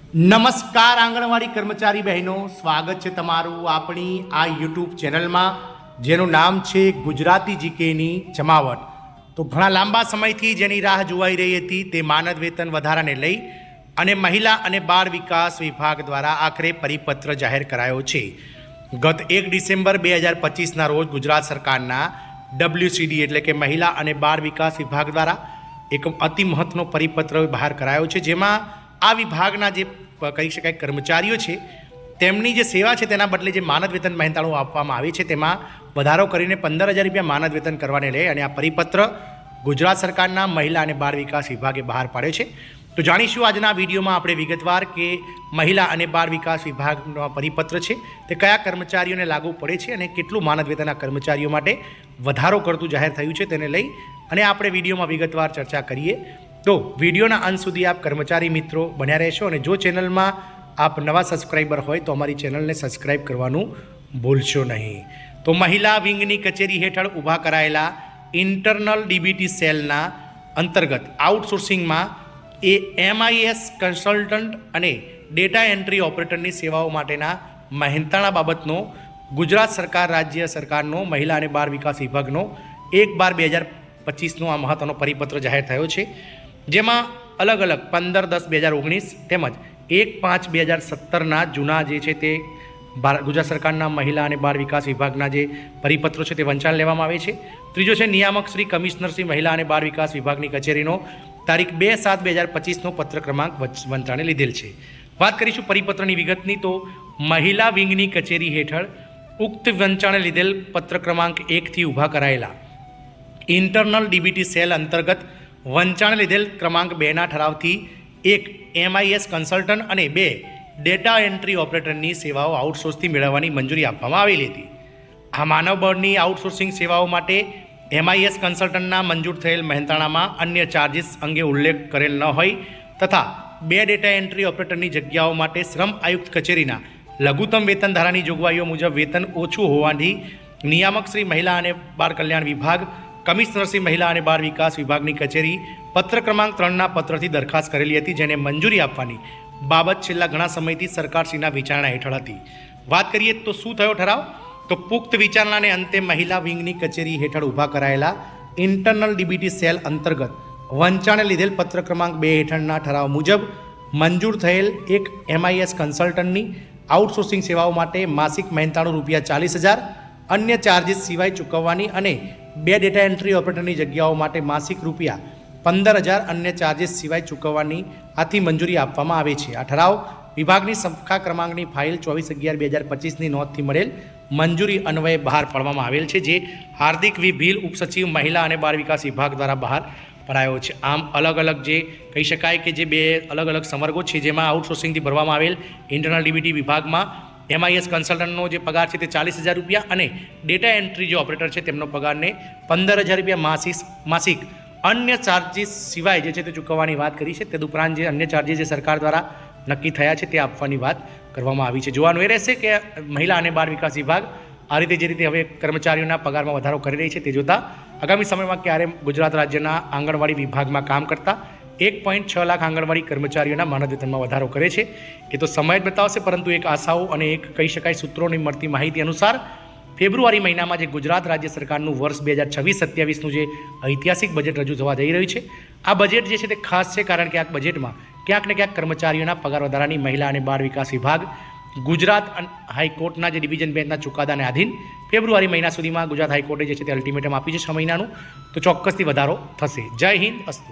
નમસ્કાર આંગણવાડી કર્મચારી બહેનો, સ્વાગત છે તમારું આપણી આ યુટ્યુબ ચેનલમાં જેનું નામ છે ગુજરાતી જીકેની જમાવટ. તો ઘણા લાંબા સમયથી જેની રાહ જોવાઈ રહી હતી તે માનદ વેતન વધારાને લઈ અને મહિલા અને બાળ વિકાસ વિભાગ દ્વારા આખરે પરિપત્ર જાહેર કરાયો છે. ગત 1 ડિસેમ્બર 2025ના રોજ ગુજરાત સરકારના WCD એટલે કે મહિલા અને બાળ વિકાસ વિભાગ દ્વારા એક અતિ મહત્વનો પરિપત્ર બહાર કરાયો છે, જેમાં આ વિભાગના જે કહી શકાય કર્મચારીઓ છે તેમની જે સેવા છે તેના બદલે જે માનદ વેતન મહેનતાણું આપવામાં આવે છે તેમાં વધારો કરીને 15,000 રૂપિયા માનદ વેતન કરવાને લઈ અને આ પરિપત્ર ગુજરાત સરકારના મહિલા અને બાળ વિકાસ વિભાગે બહાર પાડ્યો છે. તો જાણીશું આજના વિડીયોમાં આપણે વિગતવાર કે મહિલા અને બાળ વિકાસ વિભાગનો પરિપત્ર છે તે કયા કર્મચારીઓને લાગુ પડે છે અને કેટલું માનદ વેતન આ કર્મચારીઓ માટે વધારો કરતું જાહેર થયું છે તેને લઈ અને આપણે વિડીયોમાં વિગતવાર ચર્ચા કરીએ. તો વિડીયોના અંત સુધી આપ કર્મચારી મિત્રો બન્યા રહેશો અને જો ચેનલમાં આપ નવા સબસ્ક્રાઈબર હોય તો અમારી ચેનલને સબસ્ક્રાઈબ કરવાનું ભૂલશો નહીં. તો મહિલા વિંગની કચેરી હેઠળ ઊભા કરાયેલા ઇન્ટરનલ ડીબીટી સેલના અંતર્ગત આઉટસોર્સિંગમાં MIS કન્સલ્ટન્ટ અને ડેટા એન્ટ્રી ઓપરેટરની સેવાઓ માટેના મહેનતાણા બાબતનો ગુજરાત સરકાર રાજ્ય સરકારનો મહિલા અને બાળ વિકાસ વિભાગનો 1/12/2025નો આ મહત્વનો પરિપત્ર જાહેર થયો છે, જેમાં અલગ અલગ 15/10/2019 તેમજ 1/5/2017ના જૂના જે છે તે ગુજરાત સરકારના મહિલા અને બાળ વિકાસ વિભાગના જે પરિપત્રો છે તે વંચાણ લેવામાં આવે છે. ત્રીજો છે નિયામક શ્રી કમિશનર શ્રી મહિલા અને બાળ વિકાસ વિભાગની કચેરીનો તારીખ 2/7/2025નો પત્ર ક્રમાંક વંચાણે લીધેલ છે. વાત કરીશું પરિપત્રની વિગતની. તો મહિલા વિંગની કચેરી હેઠળ ઉક્ત વંચાણે લીધેલ પત્ર ક્રમાંક 1થી ઊભા કરાયેલા ઇન્ટરનલ ડીબીટી સેલ અંતર્ગત વંચાણ લીધેલ ક્રમાંક 2ના ઠરાવથી 1 MIS કન્સલ્ટન્ટ અને 2 ડેટા એન્ટ્રી ઓપરેટરની સેવાઓ આઉટસોર્સથી મેળવવાની મંજૂરી આપવામાં આવેલી હતી. આ માનવ બળની આઉટસોર્સિંગ સેવાઓ માટે MIS કન્સલ્ટન્ટના મંજૂર થયેલ મહેનતાણામાં અન્ય ચાર્જિસ અંગે ઉલ્લેખ કરેલ ન હોય તથા 2 ડેટા એન્ટ્રી ઓપરેટરની જગ્યાઓ માટે શ્રમ આયુક્ત કચેરીના લઘુત્તમ વેતન ધારાની જોગવાઈઓ મુજબ વેતન ઓછું હોવાથી નિયામક શ્રી મહિલા અને બાળ કલ્યાણ વિભાગ, કમિશનર શ્રી મહિલા અને બાળ વિકાસ વિભાગની કચેરી પત્ર ક્રમાંક 3ના પત્રથી દરખાસ્ત કરેલી હતી, જેને મંજૂરી આપવાની બાબત છેલ્લા ઘણા સમયથી સરકારશ્રીના વિચારણા હેઠળ હતી. વાત કરીએ તો શું થયો ઠરાવ? તો પુખ્ત વિચારણાને અંતે મહિલા વિંગની કચેરી હેઠળ ઊભા કરાયેલા ઇન્ટરનલ ડીબીટી સેલ અંતર્ગત વંચાણે લીધેલ પત્ર ક્રમાંક 2 હેઠળના ઠરાવ મુજબ મંજૂર થયેલ 1 MIS કન્સલ્ટન્ટની આઉટસોર્સિંગ સેવાઓ માટે માસિક મહેનતાણું ₹40,000 અન્ય ચાર્જિસ સિવાય ચૂકવવાની અને 2 ડેટા એન્ટ્રી ઓપરેટરની જગ્યાઓ માટે માસિક ₹15,000 અન્ય ચાર્જિસ સિવાય ચૂકવવાની આથી મંજૂરી આપવામાં આવે છે. આ ઠરાવ વિભાગની સંખ્યા ક્રમાંકની ફાઇલ 24/11/2025ની નોંધથી મળેલ મંજૂરી અન્વયે બહાર પાડવામાં આવેલ છે, જે હાર્દિક વી ભીલ ઉપસચિવ મહિલા અને બાળ વિકાસ વિભાગ દ્વારા બહાર પડાયો છે. આમ અલગ અલગ જે કહી શકાય કે જે 2 અલગ અલગ સંવર્ગો છે જેમાં આઉટસોર્સિંગથી ભરવામાં આવેલ ઇન્ટરનલ ડીબીટી વિભાગમાં MIS કન્સલ્ટન્ટનો જે પગાર છે તે ₹40,000 અને ડેટા એન્ટ્રી જે ઓપરેટર છે તેમનો પગારને ₹15,000 માસિક અન્ય ચાર્જિસ સિવાય જે છે તે ચૂકવવાની વાત કરી છે. તદુપરાંત જે અન્ય ચાર્જિસ જે સરકાર દ્વારા નક્કી થયા છે તે આપવાની વાત કરવામાં આવી છે. જોવાનું એ રહેશે કે મહિલા અને બાળ વિકાસ વિભાગ આ રીતે જે રીતે હવે કર્મચારીઓના પગારમાં વધારો કરી રહી છે તે જોતાં આગામી સમયમાં ક્યારે ગુજરાત રાજ્યના આંગણવાડી વિભાગમાં કામ કરતા 1.6 લાખ આંગણવાડી કર્મચારીઓના માનદ વેતનમાં વધારો કરે છે એ તો સમય જ બતાવશે, પરંતુ એક આશાઓ અને એક કહી શકાય સૂત્રોની મળતી માહિતી અનુસાર ફેબ્રુઆરી મહિનામાં જે ગુજરાત રાજ્ય સરકારનું વર્ષ 2026-27નું જે ઐતિહાસિક બજેટ રજૂ થવા જઈ રહ્યું છે, આ બજેટ જે છે તે ખાસ છે કારણ કે આ બજેટમાં ક્યાંક ને ક્યાંક કર્મચારીઓના પગાર વધારાની મહિલા અને બાળ વિકાસ વિભાગ ગુજરાત હાઈકોર્ટના જે ડિવિઝન બેન્ચના ચુકાદાને આધીન ફેબ્રુઆરી મહિના સુધીમાં ગુજરાત હાઈકોર્ટે જે છે તે અલ્ટિમેટમ આપી છે 6 મહિનાનું, તો ચોક્કસથી વધારો થશે. જય હિન્દ, અસ્તુ.